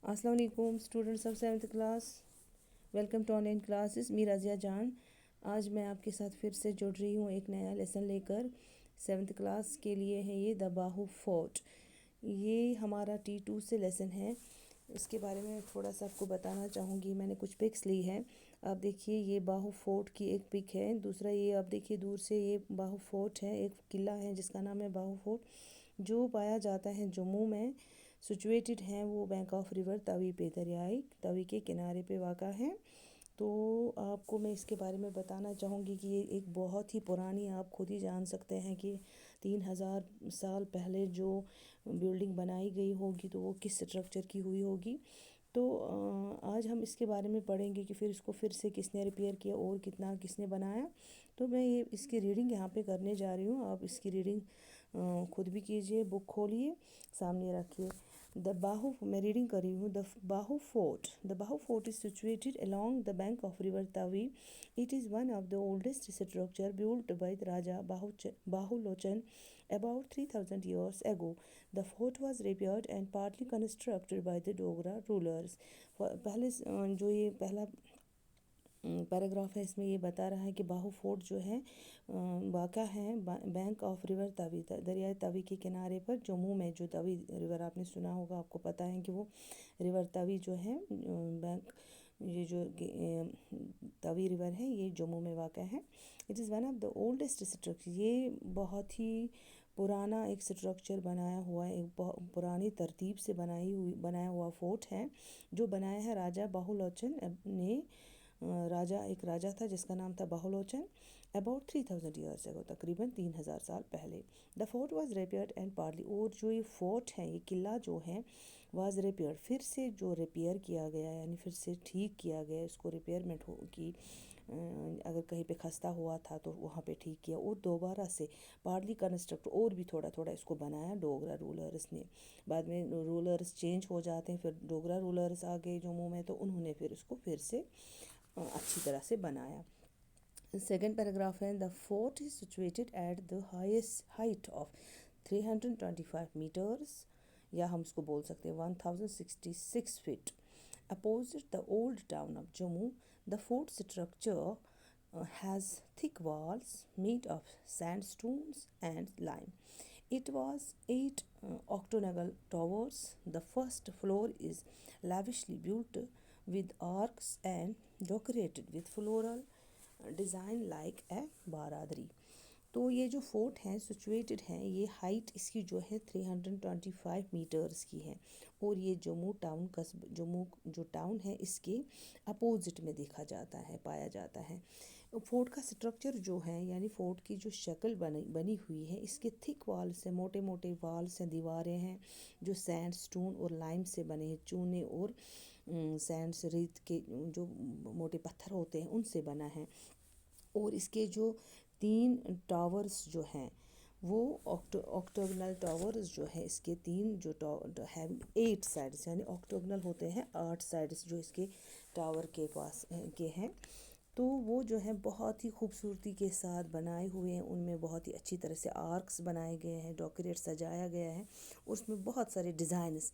अस्सलाम वालेकुम students of 7th class. Welcome to online classes. मी रज़िया जान आज मैं आपके साथ फिर से जुड़ रही हूँ एक नया लेसन लेकर। 7th क्लास के लिए है ये द बाहू फोर्ट। ये हमारा T2 से लेसन है। इसके बारे में थोड़ा सा आपको बताना चाहूँगी। मैंने कुछ पिक्स ली हैं। आप देखिए ये बाहू फोर्ट की एक पिक है। दूसरा ये आप देखिए दूर से ये बाहू फोर्ट है, एक किला है जिसका नाम है बाहू फोर्ट जो पाया जाता है जम्मू में। सिचुएटेड है वो बैंक ऑफ रिवर तवी पे, दरियाई तवी के किनारे पे वाक़ा है। तो आपको मैं इसके बारे में बताना चाहूँगी कि ये एक बहुत ही पुरानी, आप खुद ही जान सकते हैं कि 3000 साल पहले जो बिल्डिंग बनाई गई होगी तो वो किस स्ट्रक्चर की हुई होगी। तो आज हम इसके बारे में पढ़ेंगे कि फिर इसको फिर से किसने रिपेयर किया और कितना किसने बनाया। तो मैं ये इसकी रीडिंग यहाँ पे करने जा रही हूँ। आप इसकी रीडिंग खुद भी कीजिए, बुक खोलिए, सामने रखिए। द बाहू, मैं रीडिंग कर रही हूँ। The Bahu fort is situated along the bank of river Tavi. It is one of the oldest structure built by the Raja Bahulochan about 3000 years ago. The fort was repaired and partly constructed by the Dogra rulers. पहले जो ये पहला paragraph है इसमें ये बता रहा है कि बाहू फोर्ट जो है वाक़ा है बैंक ऑफ रिवर तवी, दरियाई तवी के किनारे पर जम्मू में। जो तवी रिवर आपने सुना होगा, आपको पता है कि वो रिवर तवी जो है बैंक, ये जो तवी रिवर है ये जम्मू में वाक़ा है। It is one of the oldest structure. ये बहुत ही पुराना एक स्ट्रक्चर बनाया हुआ है, एक पुरानी तरतीब से बनाया हुआ फोर्ट है जो बनाया है राजा बाहुलोचन ने। एक राजा था जिसका नाम था बाहुलोचन। अबाउट 3000 ईयर्स एगो, तकरीबन 3000 साल पहले। The fort was repaired and partly, और जो ये फोर्ट है, ये किला जो है, वाज रिपेयर्ड, फिर से जो रिपेयर किया गया, यानी फिर से ठीक किया गया, इसको रिपेयरमेंट हो की अगर कहीं पे खस्ता हुआ था तो वहाँ पे ठीक किया और दोबारा से पार्टली कंस्ट्रक्ट, और भी थोड़ा थोड़ा इसको बनाया डोगरा रूलर्स ने। बाद में रूलर्स चेंज हो जाते हैं, फिर डोगरा रूलर्स आ गए जम्मू में तो उन्होंने फिर इसको फिर से अच्छी तरह से बनाया। सेकेंड पैराग्राफ है, the fort is situated at the highest height of 325 metres, या हम इसको बोल सकते हैं 1066 feet, opposite the old town of Jammu. The fort structure has thick walls made of sandstones and lime. It was 8 octagonal towers. The first floor is lavishly built with arcs and decorated with floral design like a baradari. तो ये जो fort है situated है, ये height इसकी जो है 325 metres की है और ये जम्मू टाउन जम्मू जो टाउन है इसके अपोजिट में देखा जाता है, पाया जाता है। फोर्ट का स्ट्रक्चर जो है, यानी फोर्ट की जो शक्ल बनी हुई है, इसके थिक वॉल्स हैं, मोटे मोटे वॉल्स हैं, दीवारें हैं जो सैंड स्टोन और लाइम से बने हैं, चूने और सैंड से, रेत के जो मोटे पत्थर होते हैं उनसे बना है। और इसके जो 3 टावर्स जो हैं वो ऑक्टोगनल टावर्स जो है, इसके 3 जो है 8 साइड्स, यानी ऑक्टोगनल होते हैं 8 साइड्स जो इसके टावर के पास के हैं। तो वो जो है बहुत ही खूबसूरती के साथ बनाए हुए हैं, उनमें बहुत ही अच्छी तरह से आर्क्स बनाए गए हैं, डेकोरेट सजाया गया है। उसमें बहुत सारे डिज़ाइंस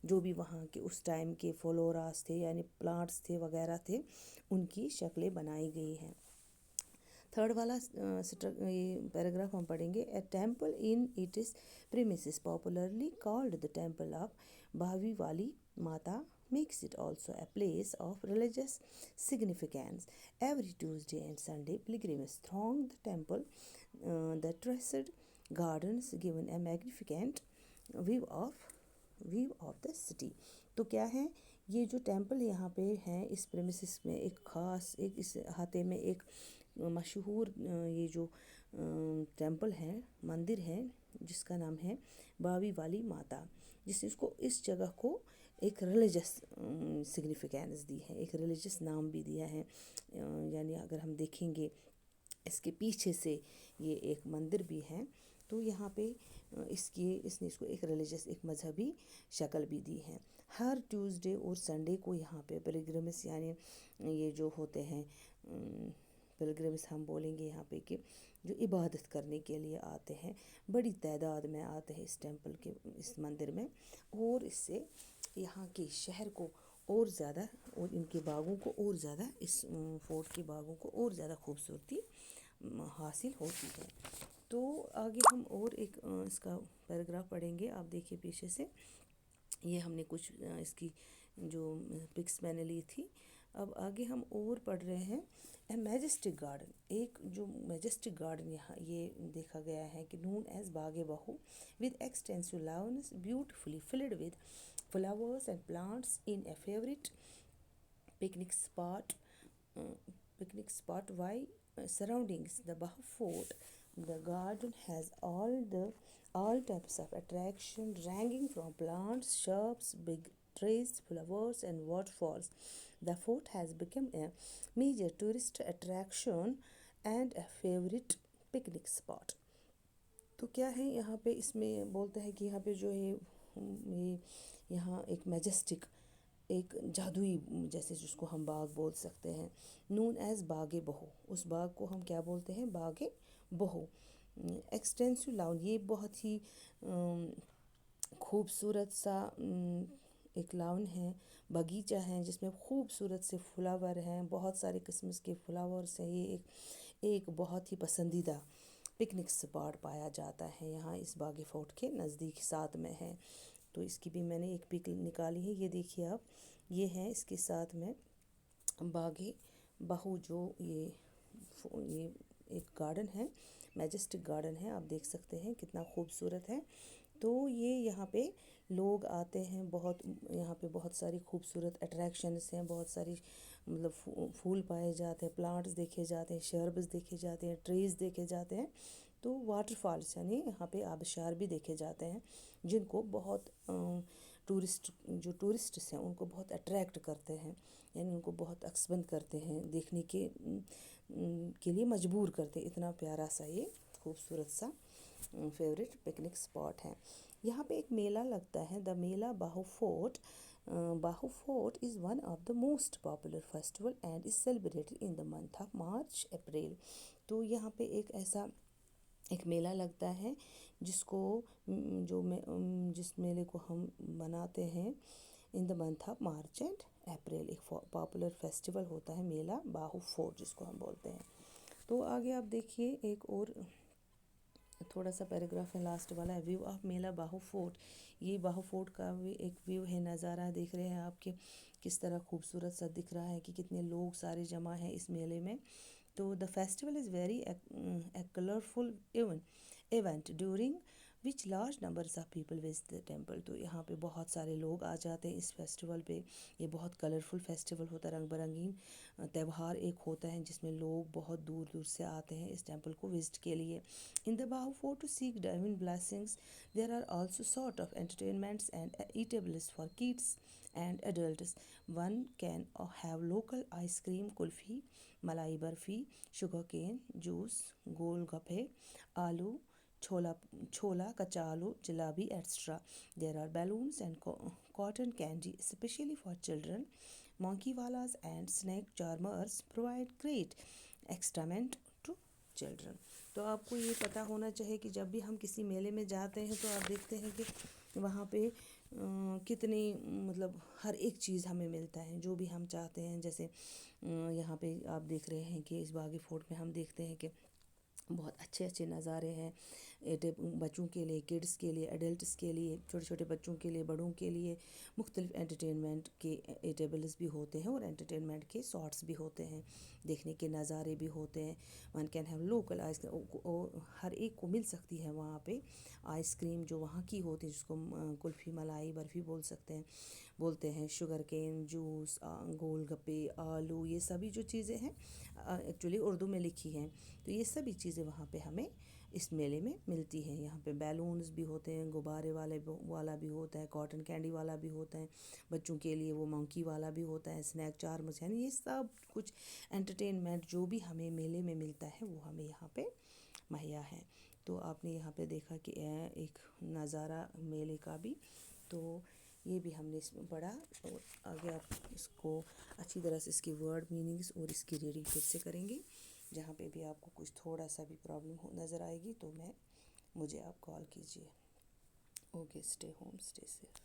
जो भी वहाँ के उस टाइम के फ्लोरास थे, यानी प्लांट्स थे वगैरह थे, उनकी शक्लें बनाई गई हैं। थर्ड वाला ये पैराग्राफ हम पढ़ेंगे। ए temple in it is premises popularly called the temple of भावी वाली माता makes it also a place of religious significance. Every Tuesday and Sunday, pilgrims throng the temple. The terraced gardens given a magnificent view of the city. तो क्या है, ये जो temple यहाँ पे है इस प्रेमिसेस में एक ख़ास, एक इस अहाते में एक मशहूर ये जो टेम्पल है, मंदिर है, जिसका नाम है बावी वाली माता, जिससे इसको इस जगह को एक रिलीजियस सिग्निफिकेंस दी है, एक रिलीजियस नाम भी दिया है। यानी अगर हम देखेंगे इसके पीछे से ये एक मंदिर भी है, तो यहाँ पे इसने इसको एक रिलीजियस, एक मजहबी शक्ल भी दी है। हर ट्यूसडे और संडे को यहाँ पे पिलग्रिम्स, यानी ये जो होते हैं पिलग्रिम्स हम बोलेंगे यहाँ पे कि जो इबादत करने के लिए आते हैं, बड़ी तादाद में आते हैं इस टेंपल के, इस मंदिर में। और इससे यहाँ के शहर को और ज़्यादा, और इनके बागों को और ज़्यादा, इस फोर्ट के बागों को और ज़्यादा खूबसूरती हासिल होती है। तो आगे हम और एक इसका पैराग्राफ पढ़ेंगे। आप देखिए पीछे से, ये हमने कुछ इसकी जो पिक्स मैंने ली थी। अब आगे हम और पढ़ रहे हैं। ए मैजेस्टिक गार्डन, एक जो मैजेस्टिक गार्डन यहाँ ये देखा गया है कि नून as Bage Bahu, with extensive lawns beautifully filled with flowers and plants in a favorite picnic spot. Why surroundings the Bahu Fort, the garden has all types of attraction ranging from plants, shrubs, big trees, flowers and waterfalls. The fort has become a major tourist attraction and a favorite picnic spot. तो क्या है यहाँ पे, इसमें बोलता है कि यहाँ पे जो है ये यहाँ एक मैजेस्टिक, एक जादुई जैसे जिसको हम बाग बोल सकते हैं, नून एज बागे बहू, उस बाग को हम क्या बोलते हैं, बागे बहू। एक्सटेंसिव लाउन, ये बहुत ही खूबसूरत सा एक लाउन है, बगीचा है जिसमें खूबसूरत से फ्लावर हैं, बहुत सारे किस्म के फ्लावर्स हैं। ये एक बहुत ही पसंदीदा पिकनिक स्पॉट पाया जाता है यहाँ इस बागे फोर्ट के नज़दीक, साथ में है। तो इसकी भी मैंने एक पिक निकाली है, ये देखिए आप, ये है इसके साथ में बागे बहू, जो ये एक गार्डन है, मैजेस्टिक गार्डन है, आप देख सकते हैं कितना खूबसूरत है। तो ये यहाँ पे लोग आते हैं, बहुत यहाँ पे बहुत सारी खूबसूरत अट्रैक्शंस हैं, बहुत सारी मतलब फूल पाए जाते हैं, प्लांट्स देखे जाते हैं, शर्ब्स देखे जाते हैं, ट्रीज़ देखे जाते हैं। तो वाटरफॉल्स यानी यहाँ पे आबशार भी देखे जाते हैं, जिनको बहुत टूरिस्ट्स हैं उनको बहुत अट्रैक्ट करते हैं, यानी उनको बहुत अक्सबंद करते हैं, देखने के लिए मजबूर करते हैं। इतना प्यारा सा ये खूबसूरत सा फेवरेट पिकनिक स्पॉट है। यहाँ पे एक मेला लगता है, the mela Bahu Fort. Bahu Fort is one of the most popular festival and is celebrated in the month of March April. तो यहाँ पे एक मेला लगता है जिसको जिस मेले को हम मनाते हैं इन the month of March and April. एक पॉपुलर फेस्टिवल होता है मेला बाहू फोर्ट जिसको हम बोलते हैं। तो आगे आप देखिए एक और थोड़ा सा पैराग्राफ है, लास्ट वाला है, view of Mela Bahu fort. ये बाहू फोर्ट का भी एक व्यू है, नज़ारा देख रहे हैं आपके किस तरह खूबसूरत सा दिख रहा है कि कितने लोग सारे जमा हैं इस मेले में। तो the festival is very colourful event during which large numbers of people visit the temple. तो यहाँ पे बहुत सारे लोग आ जाते हैं इस फेस्टिवल पे। ये बहुत कलरफुल फेस्टिवल होता है, रंग बिरंगीन त्यौहार एक होता है जिसमें लोग बहुत दूर दूर से आते हैं इस टेम्पल को विजिट के लिए। In the Bahu fort to seek divine blessings there are also sort of entertainments and eatables for kids and adults. One can have local ice cream, kulfi, malai barfi, sugar cane juice, golgappe, aloo, chola, kachalu, jalebi, etc. There are balloons and cotton candy, especially for children. Monkey wallas and snake charmers provide great excitement to children. तो आपको ये पता होना चाहिए कि जब भी हम किसी मेले में जाते हैं तो आप देखते हैं कि वहाँ पे कितनी मतलब हर एक चीज़ हमें मिलता है जो भी हम चाहते हैं। जैसे यहाँ पे आप देख रहे हैं कि इस बागी फोर्ट में हम देखते हैं कि बहुत अच्छे अच्छे नज़ारे हैं, बच्चों के लिए, किड्स के लिए, एडल्ट्स के लिए, छोटे छोटे बच्चों के लिए, बड़ों के लिए मुख्तलिफ एंटरटेनमेंट के एटेबल्स भी होते हैं और एंटरटेनमेंट के शॉर्ट्स भी होते हैं, देखने के नज़ारे भी होते हैं। One can have local ice cream, हर एक को मिल सकती है वहाँ पे आइसक्रीम जो वहाँ की होती है, जिसको कुल्फ़ी, मलाई, बर्फ़ी बोलते हैं, शुगर केन जूस, गोलगप्पे, आलू, ये सभी जो चीज़ें हैं एक्चुअली उर्दू में लिखी हैं। तो ये सभी चीज़ें वहाँ पे हमें इस मेले में मिलती हैं। यहाँ पे बैलून्स भी होते हैं, गुब्बारे वाला भी होता है, कॉटन कैंडी वाला भी होता है, बच्चों के लिए वो मंकी वाला भी होता है, स्नैक चार्म्स, यानी ये सब कुछ एंटरटेनमेंट जो भी हमें मेले में मिलता है वो हमें यहाँ पे मुहैया है। तो आपने यहाँ पे देखा कि एक नज़ारा मेले का भी, तो ये भी हमने इसमें पढ़ा। और आगे आप इसको अच्छी तरह से इसकी वर्ड मीनिंग्स और इसकी रीडिंग फिर से करेंगे। जहाँ पे भी आपको कुछ थोड़ा सा भी प्रॉब्लम हो नज़र आएगी तो मुझे आप कॉल कीजिए। Okay, stay home, stay safe.